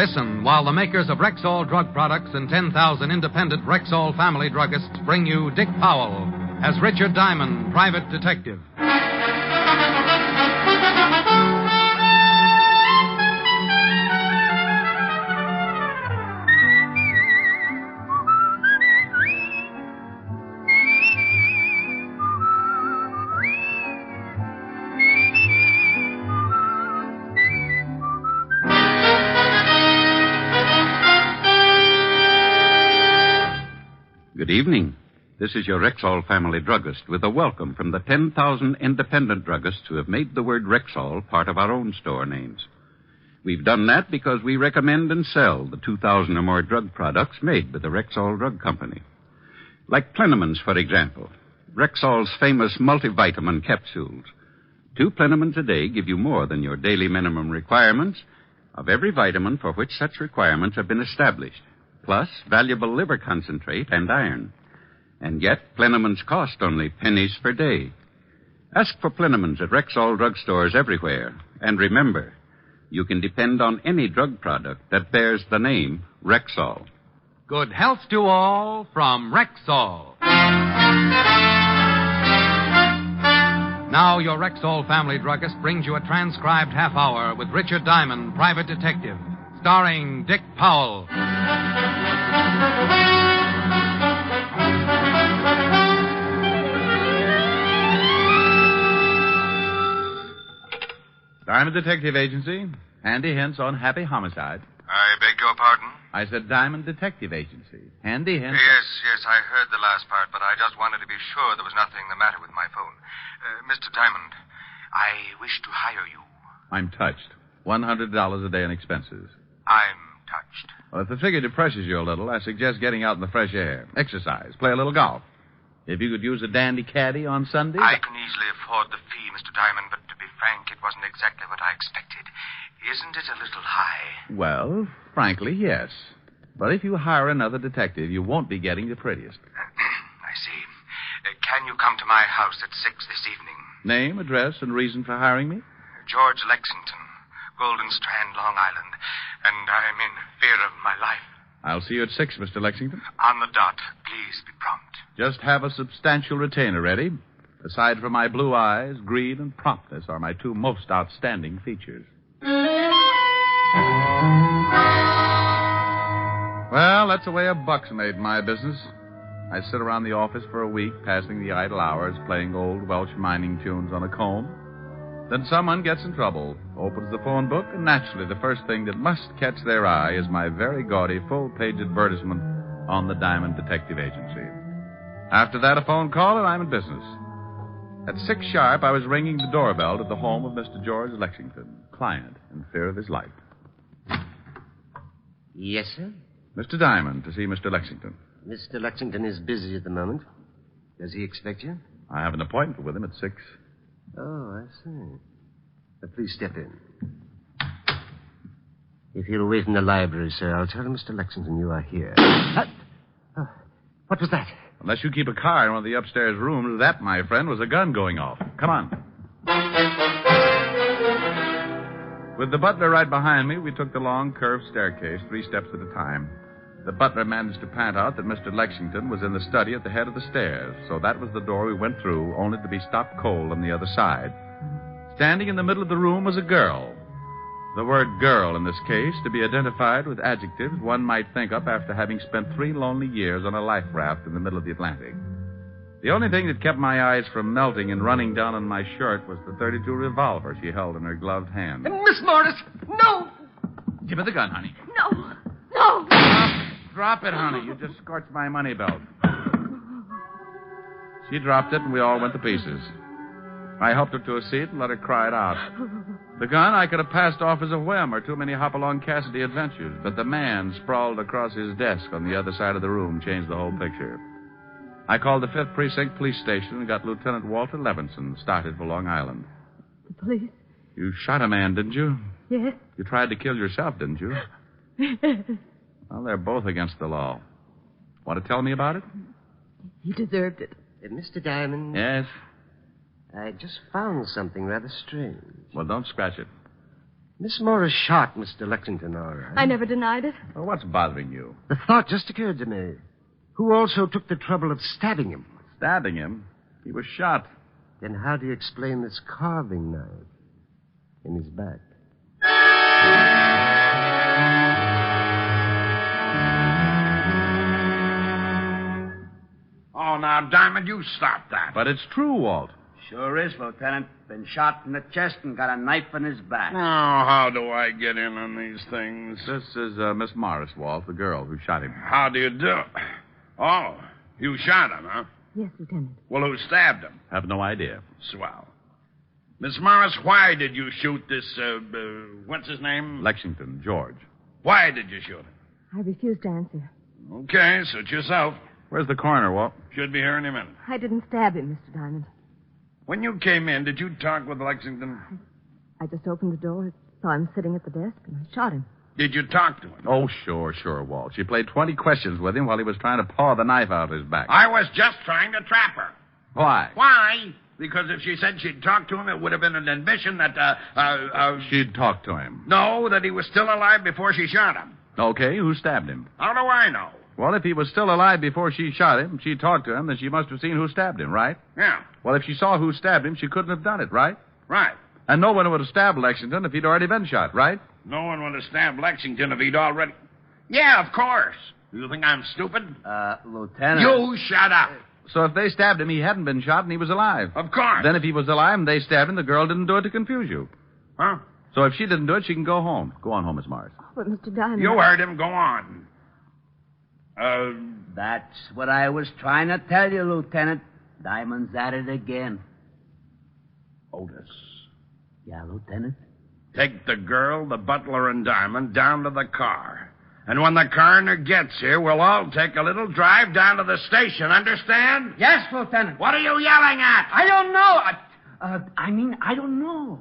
Listen while the makers of Rexall drug products and 10,000 independent Rexall family druggists bring you Dick Powell as Richard Diamond, private detective. Good evening. This is your Rexall family druggist with a welcome from the 10,000 independent druggists who have made the word Rexall part of our own store names. We've done that because we recommend and sell the 2,000 or more drug products made by the Rexall Drug Company. Like Plenamins, for example. Rexall's famous multivitamin capsules. 2 Plenamins a day give you more than your daily minimum requirements of every vitamin for which such requirements have been established. Plus valuable liver concentrate and iron. And yet, Plenamins cost only pennies per day. Ask for Plenamins at Rexall drugstores everywhere. And remember, you can depend on any drug product that bears the name Rexall. Good health to all from Rexall. Now your Rexall family druggist brings you a transcribed half hour with Richard Diamond, private detective, starring Dick Powell. Diamond Detective Agency. Handy hints on happy homicide. I beg your pardon? I said Diamond Detective Agency. Handy hints. Yes, I heard the last part, but I just wanted to be sure there was nothing the matter with my phone. Mr. Diamond, I wish to hire you. I'm touched. $100 a day in expenses. I'm touched. Well, if the figure depresses you a little, I suggest getting out in the fresh air. Exercise. Play a little golf. If you could use a dandy caddy on Sunday. I can easily afford the fee, Mr. Diamond, but to be frank, it wasn't exactly what I expected. Isn't it a little high? Well, frankly, yes. But if you hire another detective, you won't be getting the prettiest. I see. Can you come to my house at 6 this evening? Name, address, and reason for hiring me? George Lexington, Golden Strand, Long Island. And I'm in fear of my life. I'll see you at 6, Mr. Lexington. On the dot. Please be prompt. Just have a substantial retainer ready. Aside from my blue eyes, greed and promptness are my 2 most outstanding features. Well, that's the way a buck's made in my business. I sit around the office for a week, passing the idle hours, playing old Welsh mining tunes on a comb. Then someone gets in trouble, opens the phone book, and naturally the first thing that must catch their eye is my very gaudy full-page advertisement on the Diamond Detective Agency. After that, a phone call, and I'm in business. At 6 sharp, I was ringing the doorbell at the home of Mr. George Lexington, client in fear of his life. Yes, sir? Mr. Diamond, to see Mr. Lexington. Mr. Lexington is busy at the moment. Does he expect you? I have an appointment with him at 6. Oh, I see. Please step in. If you'll wait in the library, sir, I'll tell Mr. Lexington you are here. What was that? Unless you keep a car in one of the upstairs rooms, that, my friend, was a gun going off. Come on. With the butler right behind me, we took the long, curved staircase 3 steps at a time. The butler managed to pant out that Mr. Lexington was in the study at the head of the stairs, so that was the door we went through, only to be stopped cold on the other side. Standing in the middle of the room was a girl. The word girl, in this case, to be identified with adjectives one might think up after having spent 3 lonely years on a life raft in the middle of the Atlantic. The only thing that kept my eyes from melting and running down on my shirt was the .32 revolver she held in her gloved hand. Miss Morris, no! Give me the gun, honey. No! No! Drop it, honey. You just scorched my money belt. She dropped it, and we all went to pieces. I helped her to a seat and let her cry it out. The gun I could have passed off as a whim or too many Hopalong Cassidy adventures, but the man sprawled across his desk on the other side of the room changed the whole picture. I called the 5th Precinct Police Station and got Lieutenant Walter Levinson started for Long Island. The police? You shot a man, didn't you? Yes. You tried to kill yourself, didn't you? Yes. Well, they're both against the law. Want to tell me about it? He deserved it. Mr. Diamond? Yes? I just found something rather strange. Well, don't scratch it. Miss Morris shot Mr. Lexington, all right. I never denied it. Well, what's bothering you? The thought just occurred to me. Who also took the trouble of stabbing him? Stabbing him? He was shot. Then how do you explain this carving knife in his back? Oh, now, Diamond, you stop that. But it's true, Walt. Sure is, Lieutenant. Been shot in the chest and got a knife in his back. Oh, how do I get in on these things? This is Miss Morris, Walt, the girl who shot him. How do you do? Oh, you shot him, huh? Yes, Lieutenant. Well, who stabbed him? Have no idea. Swell. Miss Morris, why did you shoot this, what's his name? Lexington, George. Why did you shoot him? I refuse to answer. Okay, suit yourself. Where's the coroner, Walt? Should be here any minute. I didn't stab him, Mr. Diamond. When you came in, did you talk with Lexington? I just opened the door, saw him sitting at the desk, and I shot him. Did you talk to him? Oh, sure, Walt. She played 20 questions with him while he was trying to paw the knife out of his back. I was just trying to trap her. Why? Why? Because if she said she'd talk to him, it would have been an admission that, She'd talk to him. No, that he was still alive before she shot him. Okay, who stabbed him? How do I know? Well, if he was still alive before she shot him, she talked to him, then she must have seen who stabbed him, right? Yeah, Well, if she saw who stabbed him, she couldn't have done it, right? right. And no one would have stabbed Lexington if he'd already been shot, right? No one would have stabbed Lexington if he'd already... Yeah, of course. You think I'm stupid? Lieutenant. You shut up. So if they stabbed him, he hadn't been shot and he was alive. Of course. Then if he was alive and they stabbed him, the girl didn't do it to confuse you. Huh? So if she didn't do it, she can go home. Go on home, Miss Morris. But, Mr. Diamond... You heard him. Go on. That's what I was trying to tell you, Lieutenant. Diamond's at it again. Otis, Yeah, Lieutenant? take the girl, the butler, and Diamond down to the car. And when the coroner gets here, we'll all take a little drive down to the station. Understand? Yes, Lieutenant. What are you yelling at? I don't know. I don't know.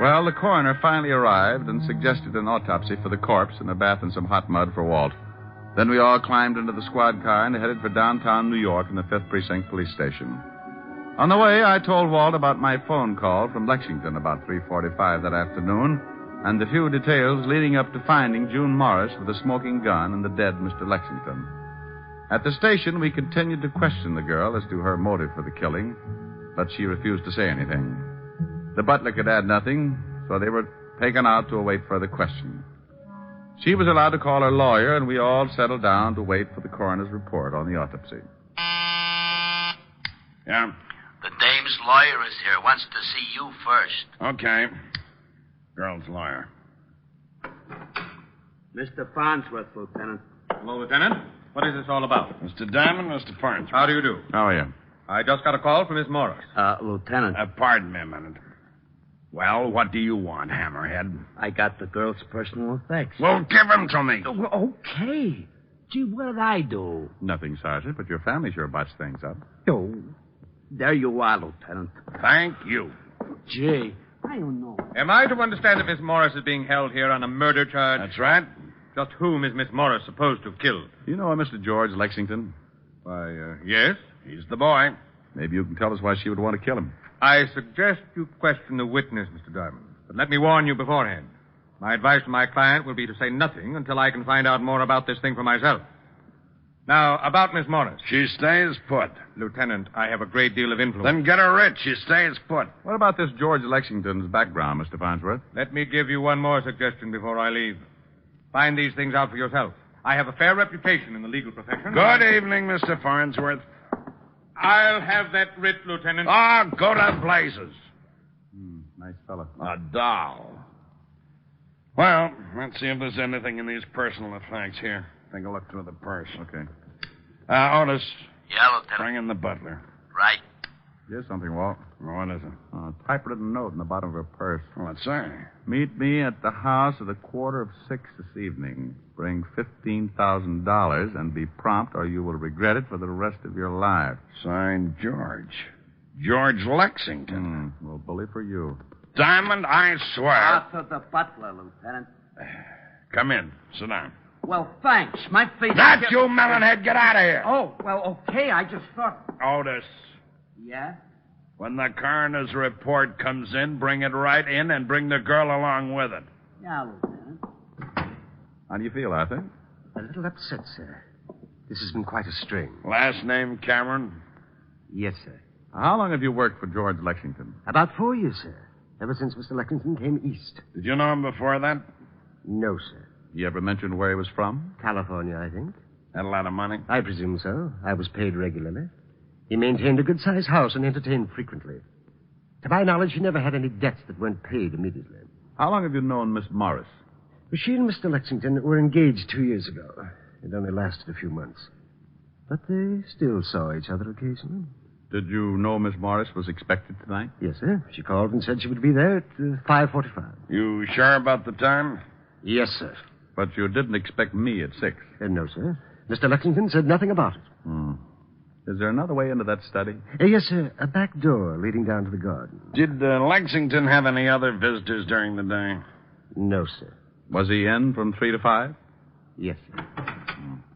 Well, the coroner finally arrived and suggested an autopsy for the corpse and a bath in some hot mud for Walt. Then we all climbed into the squad car and headed for downtown New York and the 5th Precinct Police Station. On the way, I told Walt about my phone call from Lexington about 3:45 that afternoon and the few details leading up to finding June Morris with a smoking gun and the dead Mr. Lexington. At the station, we continued to question the girl as to her motive for the killing, but she refused to say anything. The butler could add nothing, so they were taken out to await further questioning. She was allowed to call her lawyer, and we all settled down to wait for the coroner's report on the autopsy. Yeah? The dame's lawyer is here. Wants to see you first. Okay. Girl's lawyer. Mr. Farnsworth, Lieutenant. Hello, Lieutenant. What is this all about? Mr. Diamond, Mr. Farnsworth. How do you do? How are you? I just got a call from Miss Morris. Lieutenant. Pardon me a minute. Well, what do you want, Hammerhead? I got the girl's personal effects. Well, give them to me. Okay. Gee, what did I do? Nothing, Sergeant, but your family sure botched things up. Oh, there you are, Lieutenant. Thank you. Gee, I don't know. Am I to understand that Miss Morris is being held here on a murder charge? That's right. Just whom is Miss Morris supposed to have killed? You know a Mr. George Lexington? Why, yes. He's the boy. Maybe you can tell us why she would want to kill him. I suggest you question the witness, Mr. Diamond. But let me warn you beforehand. My advice to my client will be to say nothing until I can find out more about this thing for myself. Now, about Miss Morris. She stays put. Lieutenant, I have a great deal of influence. Then get her rich. She stays put. What about this George Lexington's background, Mr. Farnsworth? Let me give you one more suggestion before I leave. Find these things out for yourself. I have a fair reputation in the legal profession. Good evening, Mr. Farnsworth. I'll have that writ, Lieutenant. Ah, go to blazes. Nice fella. A doll. Well, let's see if there's anything in these personal effects here. Take a look through the purse. Okay. Otis, Yeah, Lieutenant. bring in the butler. Right. Here's something, Walt. What is it? A typewritten note in the bottom of her purse. What's that? Meet me at the house at 5:15 this evening. Bring $15,000 and be prompt, or you will regret it for the rest of your life. Signed, George. George Lexington. Well, bully for you. Diamond, I swear. Out to the butler, Lieutenant. Come in. Sit down. Well, thanks. My face... Not you, melonhead. Get out of here. Oh, well, okay. I just thought... Otis. Yeah? When the coroner's report comes in, bring it right in and bring the girl along with it. Yeah, Lieutenant. How do you feel, Arthur? A little upset, sir. This has been quite a strain. Last name Cameron? Yes, sir. How long have you worked for George Lexington? About 4 years, sir. Ever since Mr. Lexington came east. Did you know him before that? No, sir. You ever mentioned where he was from? California, I think. Had a lot of money? I presume so. I was paid regularly. He maintained a good-sized house and entertained frequently. To my knowledge, he never had any debts that weren't paid immediately. How long have you known Miss Morris? She and Mr. Lexington were engaged 2 years ago. It only lasted a few months. But they still saw each other occasionally. Did you know Miss Morris was expected tonight? Yes, sir. She called and said she would be there at 5:45. You sure about the time? Yes, sir. But you didn't expect me at 6. No, sir. Mr. Lexington said nothing about it. Is there another way into that study? Yes, sir. A back door leading down to the garden. Did Lexington have any other visitors during the day? No, sir. Was he in from 3 to 5? Yes, sir.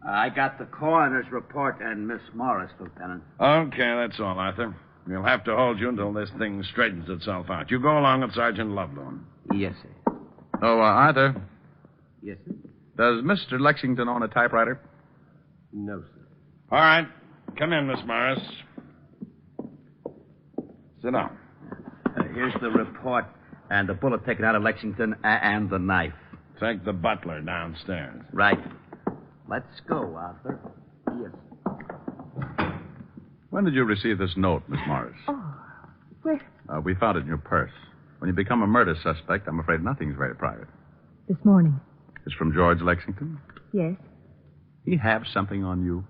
I got the coroner's report and Miss Morris, Lieutenant. Okay, that's all, Arthur. We'll have to hold you until this thing straightens itself out. You go along with Sergeant Loveloon. Yes, sir. Oh, Arthur, Yes, sir. does Mr. Lexington own a typewriter? No, sir. All right. Come in, Miss Morris. Sit down. Here's the report and the bullet taken out of Lexington and the knife. Take the butler downstairs. Right. Let's go, Arthur. Yes. When did you receive this note, Miss Morris? Oh, where? We found it in your purse. When you become a murder suspect, I'm afraid nothing's very private. This morning. It's from George Lexington? Yes. He have something on you?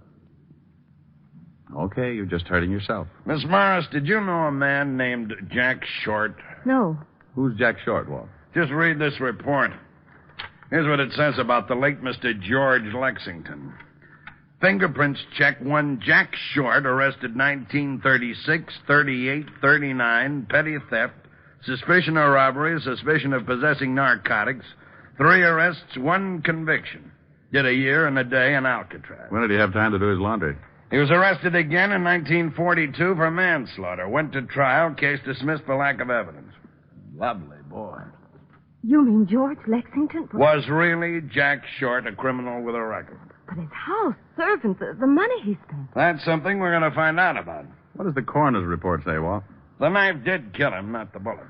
Okay, you're just hurting yourself. Miss Morris, did you know a man named Jack Short? No. Who's Jack Short, Walt? Just read this report. Here's what it says about the late Mr. George Lexington. Fingerprints check one Jack Short, arrested 1936, 38, 39, petty theft, suspicion of robbery, suspicion of possessing narcotics, 3 arrests, 1 conviction. Did a year and a day in Alcatraz. When did he have time to do his laundry? He was arrested again in 1942 for manslaughter. Went to trial, case dismissed for lack of evidence. Lovely boy. You mean George Lexington? Was really Jack Short a criminal with a record? But his house, servants, the money he spent. That's something we're going to find out about. What does the coroner's report say, Walt? The knife did kill him, not the bullet.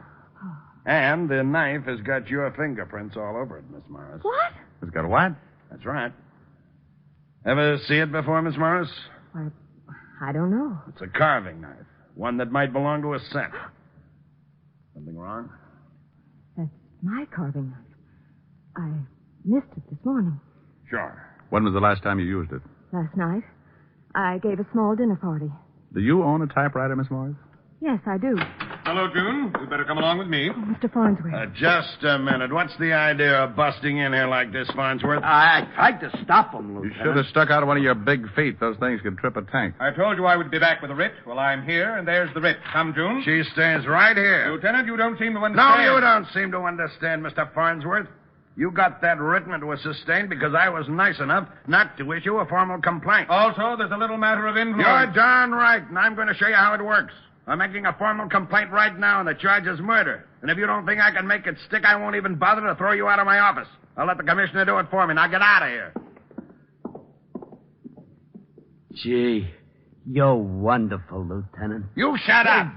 And the knife has got your fingerprints all over it, Miss Morris. What? It's got a what? That's right. Ever see it before, Miss Morris? Why, I don't know. It's a carving knife. One that might belong to a cent. Something wrong? That's my carving knife. I missed it this morning. Sure. When was the last time you used it? Last night. I gave a small dinner party. Do you own a typewriter, Miss Morris? Yes, I do. Hello, June. You'd better come along with me. Oh, Mr. Farnsworth. Just a minute. What's the idea of busting in here like this, Farnsworth? I tried to stop him, You Lieutenant. should have stuck out one of your big feet. Those things could trip a tank. I told you I would be back with a writ. Well, I'm here, and there's the writ. Come, June. She stays right here. Lieutenant, you don't seem to No, understand. you don't seem to understand, Mr. Farnsworth. You got that written and it was sustained because I was nice enough not to issue a formal complaint. Also, there's a little matter of influence. You're darn right, and I'm going to show you how it works. I'm making a formal complaint right now, and the charge is murder. And if you don't think I can make it stick, I won't even bother to throw you out of my office. I'll let the commissioner do it for me. Now get out of here. Gee, you're wonderful, Lieutenant. You shut up.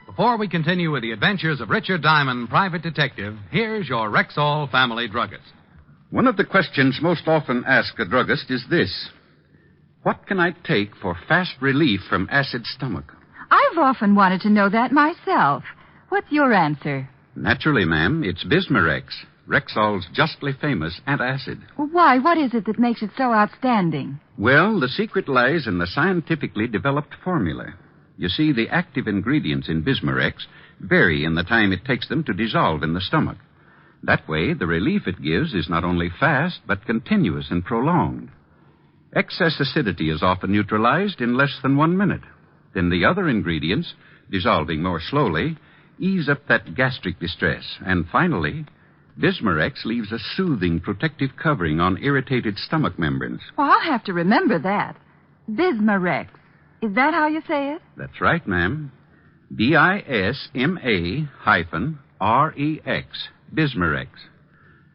Before we continue with the adventures of Richard Diamond, private detective, here's your Rexall family druggist. One of the questions most often asked a druggist is this: what can I take for fast relief from acid stomach? I've often wanted to know that myself. What's your answer? Naturally, ma'am, it's Bismarex, Rexall's justly famous antacid. Why? What is it that makes it so outstanding? Well, the secret lies in the scientifically developed formula. You see, the active ingredients in Bismarex vary in the time it takes them to dissolve in the stomach. That way, the relief it gives is not only fast, but continuous and prolonged. Excess acidity is often neutralized in less than 1 minute. Then the other ingredients, dissolving more slowly, ease up that gastric distress. And finally, Bismarex leaves a soothing protective covering on irritated stomach membranes. Well, I'll have to remember that. Bismarex. Is that how you say it? That's right, ma'am. BISMA-REX. Bismarex.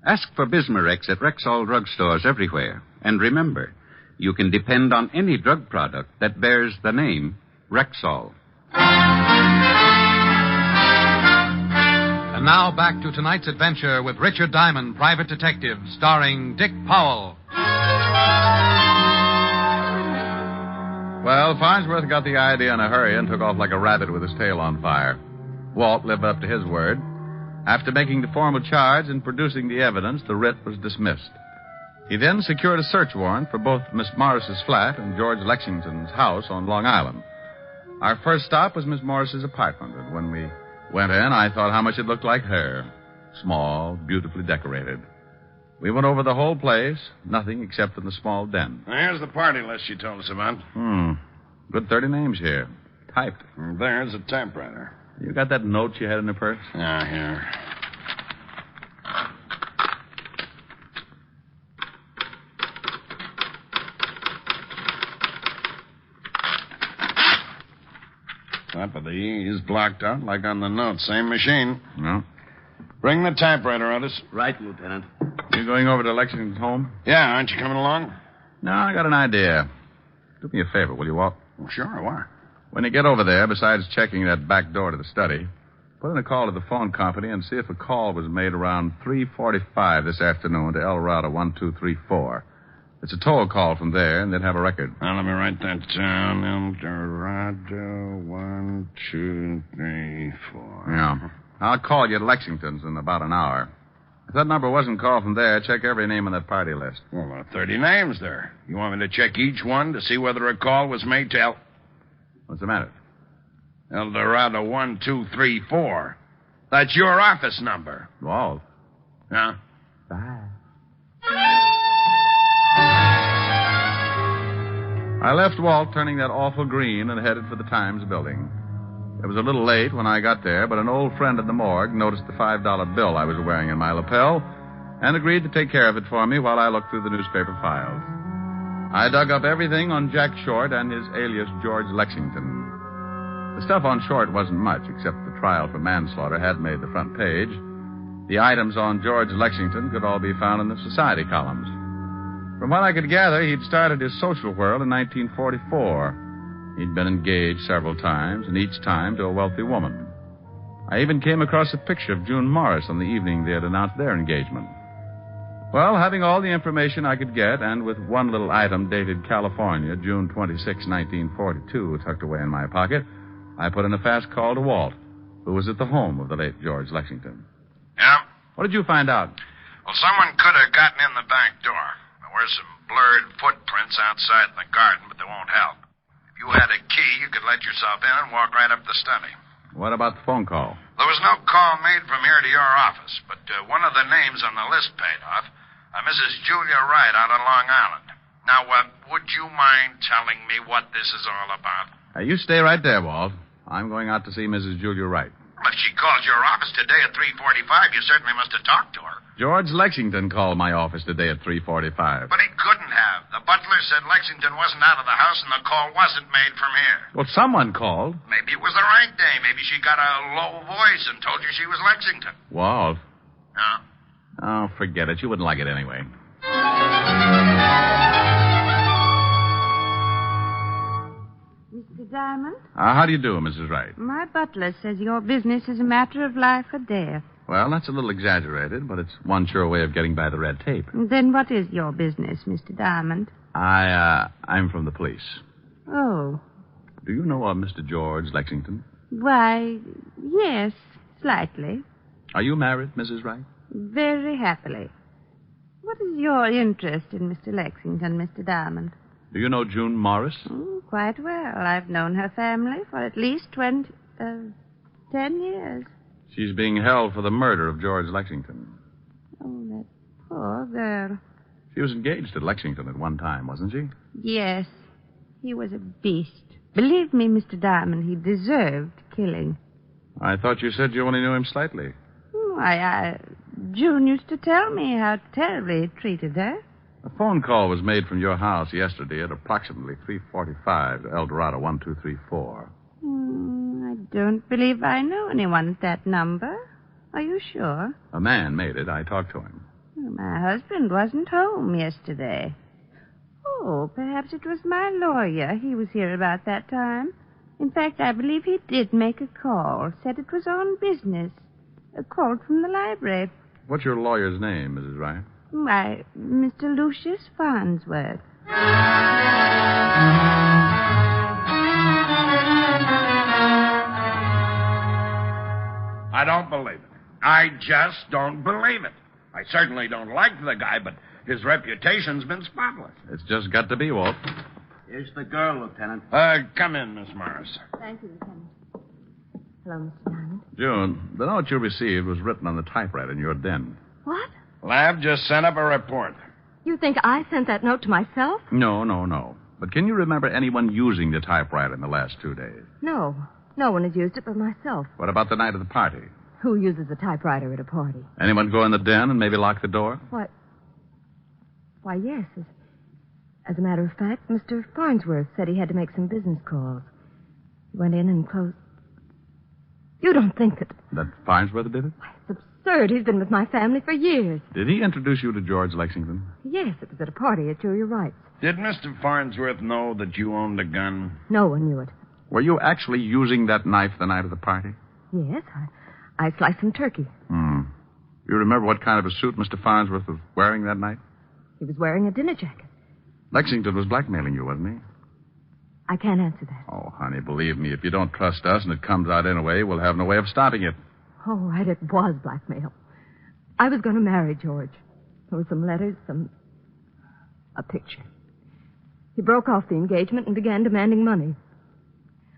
Ask for Bismarex at Rexall drugstores everywhere. And remember, you can depend on any drug product that bears the name Rexall. And now back to tonight's adventure with Richard Diamond, Private Detective, starring Dick Powell. Well, Farnsworth got the idea in a hurry and took off like a rabbit with his tail on fire. Walt lived up to his word. After making the formal charge and producing the evidence, the writ was dismissed. He then secured a search warrant for both Miss Morris's flat and George Lexington's house on Long Island. Our first stop was Miss Morris's apartment, and when we went in, I thought how much it looked like her. Small, beautifully decorated. We went over the whole place, nothing except in the small den. Here's the party list she told us about. Good 30 names here. Typed. There's a typewriter. You got that note you had in the purse? Yeah, here. Top of the E is blocked out like on the note. Same machine. No. Bring the typewriter, Otis. Right, Lieutenant. You going over to Lexington's home? Yeah, aren't you coming along? No, I got an idea. Do me a favor, will you, Walt? Well, sure, why? When you get over there, besides checking that back door to the study, put in a call to the phone company and see if a call was made around 3:45 this afternoon to El Dorado 1234. It's a toll call from there, and they'd have a record. Now, let me write that down. El Dorado 1234. Yeah. I'll call you at Lexington's in about an hour. If that number wasn't called from there, check every name on that party list. Well, there are 30 names there. You want me to check each one to see whether a call was made to What's the matter? El Dorado 1234. That's your office number. Walt. Yeah? Bye. I left Walt turning that awful green and headed for the Times building. It was a little late when I got there, but an old friend at the morgue noticed the $5 bill I was wearing in my lapel and agreed to take care of it for me while I looked through the newspaper files. I dug up everything on Jack Short and his alias George Lexington. The stuff on Short wasn't much, except the trial for manslaughter had made the front page. The items on George Lexington could all be found in the society columns. From what I could gather, he'd started his social whirl in 1944. He'd been engaged several times, and each time to a wealthy woman. I even came across a picture of June Morris on the evening they had announced their engagement. Well, having all the information I could get, and with one little item dated California, June 26, 1942, tucked away in my pocket, I put in a fast call to Walt, who was at the home of the late George Lexington. Yeah? What did you find out? Well, someone could have gotten in the back door. There were some blurred footprints outside in the garden, but they won't help. If you had a key, you could let yourself in and walk right up the study. What about the phone call? There was no call made from here to your office, but one of the names on the list paid off. Mrs. Julia Wright out on Long Island. Now, would you mind telling me what this is all about? You stay right there, Walt. I'm going out to see Mrs. Julia Wright. If she called your office today at 3:45, you certainly must have talked to her. George Lexington called my office today at 3:45. But he couldn't have. The butler said Lexington wasn't out of the house and the call wasn't made from here. Well, someone called. Maybe it was the right day. Maybe she got a low voice and told you she was Lexington. Walt. No? Oh, forget it. You wouldn't like it anyway. Mr. Diamond? How do you do, Mrs. Wright? My butler says your business is a matter of life or death. Well, that's a little exaggerated, but it's one sure way of getting by the red tape. Then what is your business, Mr. Diamond? I'm from the police. Oh. Do you know Mr. George Lexington? Why, yes, slightly. Are you married, Mrs. Wright? Very happily. What is your interest in Mr. Lexington, Mr. Diamond? Do you know June Morris? Quite well. I've known her family for at least 10 years. She's being held for the murder of George Lexington. Oh, that poor girl. She was engaged to Lexington at one time, wasn't she? Yes. He was a beast. Believe me, Mr. Diamond, he deserved killing. I thought you said you only knew him slightly. June used to tell me how terribly he treated her. A phone call was made from your house yesterday at approximately 3:45 to El Dorado 1234. I don't believe I know anyone at that number. Are you sure? A man made it. I talked to him. My husband wasn't home yesterday. Oh, perhaps it was my lawyer. He was here about that time. In fact, I believe he did make a call. Said it was on business. A call from the library. What's your lawyer's name, Mrs. Wright? Why, Mr. Lucius Farnsworth. I don't believe it. I just don't believe it. I certainly don't like the guy, but his reputation's been spotless. It's just got to be, Walt. Here's the girl, Lieutenant. Come in, Miss Morris. Thank you, Lieutenant. Hello, Mr. Diamond. June, the note you received was written on the typewriter in your den. What? Lab just sent up a report. You think I sent that note to myself? No. But can you remember anyone using the typewriter in the last 2 days? No. No one has used it but myself. What about the night of the party? Who uses a typewriter at a party? Anyone go in the den and maybe lock the door? What? Why, yes. As a matter of fact, Mr. Farnsworth said he had to make some business calls. He went in and closed. You don't think that... That Farnsworth did it? Why, it's absurd. He's been with my family for years. Did he introduce you to George Lexington? Yes, it was at a party at Julia Wright's. Did Mr. Farnsworth know that you owned a gun? No one knew it. Were you actually using that knife the night of the party? Yes, I sliced some turkey. You remember what kind of a suit Mr. Farnsworth was wearing that night? He was wearing a dinner jacket. Lexington was blackmailing you, wasn't he? I can't answer that. Oh, honey, believe me, if you don't trust us and it comes out anyway, we'll have no way of stopping it. Oh, right, it was blackmail. I was going to marry George. There were some letters, a picture. He broke off the engagement and began demanding money.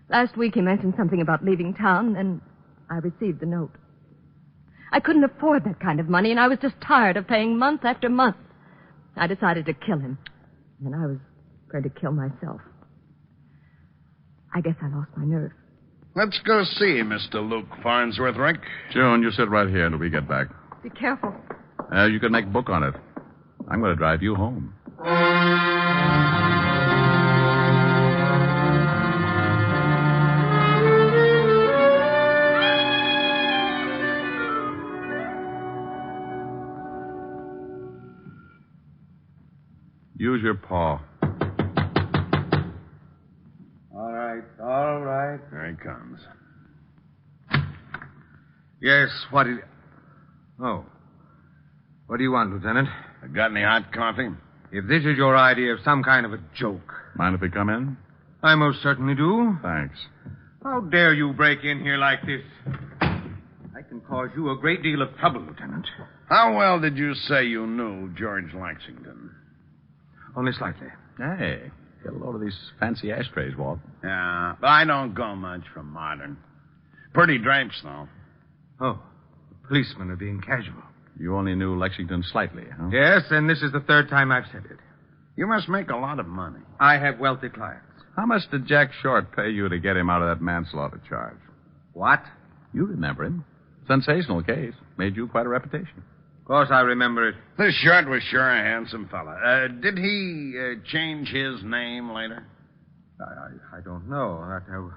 Last week he mentioned something about leaving town, and I received the note. I couldn't afford that kind of money, and I was just tired of paying month after month. I decided to kill him, and I was going to kill myself. I guess I lost my nerve. Let's go see Mr. Luke Farnsworth, Rick. June, you sit right here until we get back. Be careful. You can make a book on it. I'm going to drive you home. Use your paw. All right. There he comes. Yes, what is... Oh. What do you want, Lieutenant? Got any hot coffee? If this is your idea of some kind of a joke... Mind if we come in? I most certainly do. Thanks. How dare you break in here like this? I can cause you a great deal of trouble, Lieutenant. How well did you say you knew George Lexington? Only slightly. Hey, get a load of these fancy ashtrays, Walt. Yeah, but I don't go much from modern. Pretty drapes, though. Oh, the policemen are being casual. You only knew Lexington slightly, huh? Yes, and this is the third time I've said it. You must make a lot of money. I have wealthy clients. How much did Jack Short pay you to get him out of that manslaughter charge? What? You remember him. Sensational case. Made you quite a reputation. Of course I remember it. This Short was sure a handsome fella. Did he change his name later? I don't know.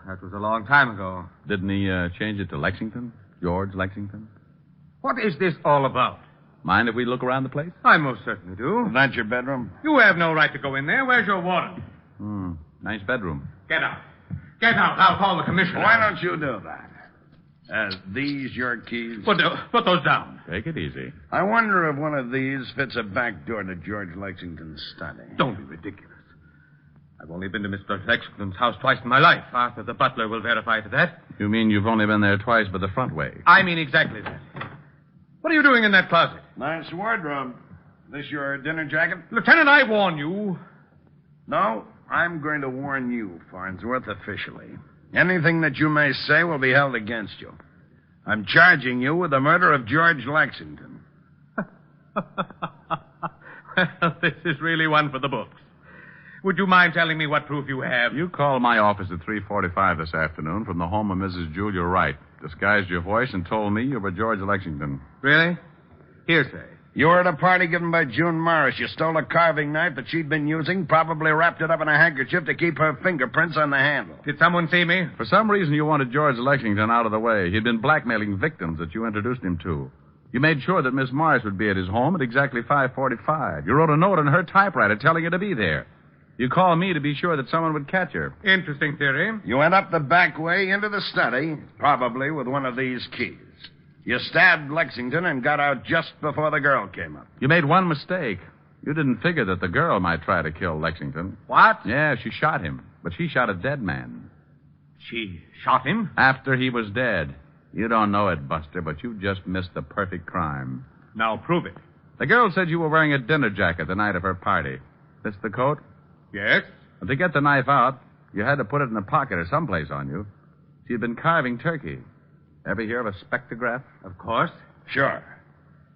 That was a long time ago. Didn't he change it to Lexington? George Lexington? What is this all about? Mind if we look around the place? I most certainly do. Is that your bedroom? You have no right to go in there. Where's your warrant? Nice bedroom. Get out. Get out. I'll call the commissioner. Why don't you do that? These your keys? Put those down. Take it easy. I wonder if one of these fits a back door to George Lexington's study. Don't be ridiculous. I've only been to Mr. Lexington's house twice in my life. Arthur, the butler, will verify to that. You mean you've only been there twice, but the front way? I mean exactly that. What are you doing in that closet? Nice wardrobe. This your dinner jacket? Lieutenant, I warn you. No, I'm going to warn you, Farnsworth, officially. Anything that you may say will be held against you. I'm charging you with the murder of George Lexington. Well, this is really one for the books. Would you mind telling me what proof you have? You called my office at 3:45 this afternoon from the home of Mrs. Julia Wright. Disguised your voice and told me you were George Lexington. Really? Hearsay. You were at a party given by June Morris. You stole a carving knife that she'd been using, probably wrapped it up in a handkerchief to keep her fingerprints on the handle. Did someone see me? For some reason, you wanted George Lexington out of the way. He'd been blackmailing victims that you introduced him to. You made sure that Miss Morris would be at his home at exactly 5:45. You wrote a note on her typewriter telling her to be there. You called me to be sure that someone would catch her. Interesting theory. You went up the back way into the study, probably with one of these keys. You stabbed Lexington and got out just before the girl came up. You made one mistake. You didn't figure that the girl might try to kill Lexington. What? Yeah, she shot him, but she shot a dead man. She shot him? After he was dead. You don't know it, Buster, but you just missed the perfect crime. Now prove it. The girl said you were wearing a dinner jacket the night of her party. This the coat? Yes. But to get the knife out, you had to put it in a pocket or someplace on you. She had been carving turkey. Ever hear of a spectrograph? Of course. Sure.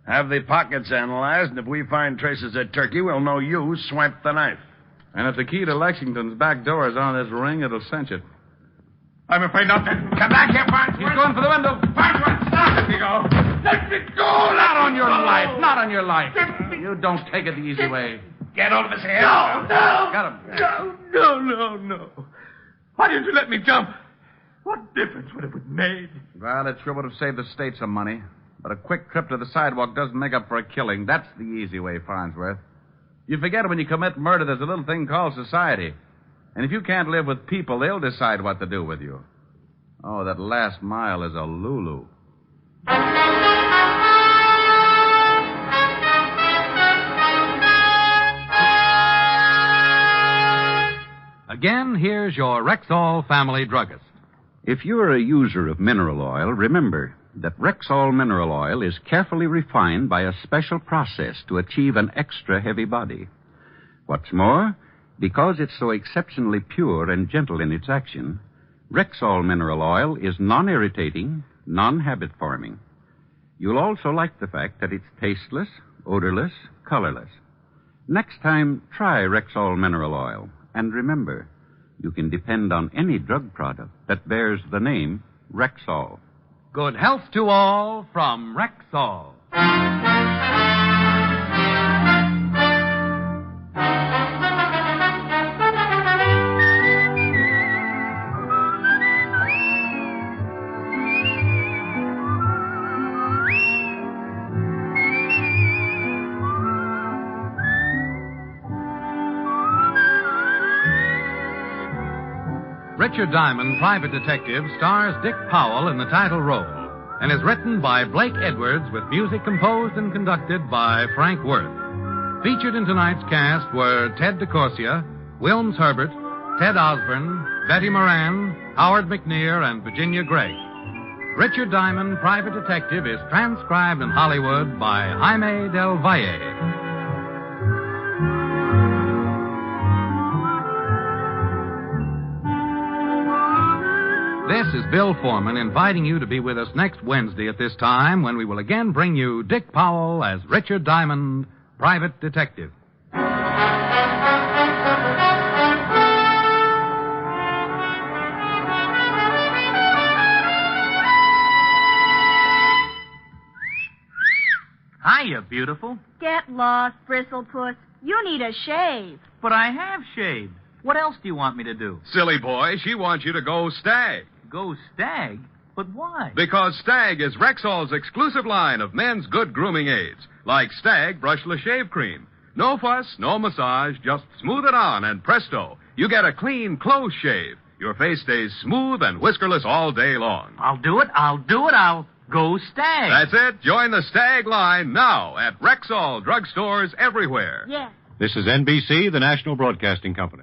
Have the pockets analyzed, and if we find traces of turkey, we'll know you swiped the knife. And if the key to Lexington's back door is on this ring, it'll cinch it. I'm afraid not to. Come back here, Farnsworth. He's going for the window. Farnsworth, stop! Let me go. Let me go! Not on your life. Not on your life. You don't take it the easy way. Get hold of his hand. No. Got him. No. Why didn't you let me jump? What difference would it have made? Well, it sure would have saved the state some money. But a quick trip to the sidewalk doesn't make up for a killing. That's the easy way, Farnsworth. You forget when you commit murder, there's a little thing called society. And if you can't live with people, they'll decide what to do with you. Oh, that last mile is a Lulu. Again, here's your Rexall family druggist. If you're a user of mineral oil, remember that Rexall mineral oil is carefully refined by a special process to achieve an extra heavy body. What's more, because it's so exceptionally pure and gentle in its action, Rexall mineral oil is non-irritating, non-habit-forming. You'll also like the fact that it's tasteless, odorless, colorless. Next time, try Rexall mineral oil. And remember, you can depend on any drug product that bears the name Rexall. Good health to all from Rexall. Richard Diamond, Private Detective, stars Dick Powell in the title role and is written by Blake Edwards with music composed and conducted by Frank Worth. Featured in tonight's cast were Ted DeCorsia, Wilms Herbert, Ted Osborne, Betty Moran, Howard McNear, and Virginia Gregg. Richard Diamond, Private Detective, is transcribed in Hollywood by Jaime Del Valle. This is Bill Foreman inviting you to be with us next Wednesday at this time when we will again bring you Dick Powell as Richard Diamond, Private Detective. Hiya, beautiful. Get lost, Bristlepuss. You need a shave. But I have shaved. What else do you want me to do? Silly boy, she wants you to go Stag. Go Stag? But why? Because Stag is Rexall's exclusive line of men's good grooming aids, like Stag Brushless Shave Cream. No fuss, no massage, just smooth it on, and presto, you get a clean, close shave. Your face stays smooth and whiskerless all day long. I'll do it. I'll go Stag. That's it. Join the Stag line now at Rexall drugstores everywhere. Yes. This is NBC, the National Broadcasting Company.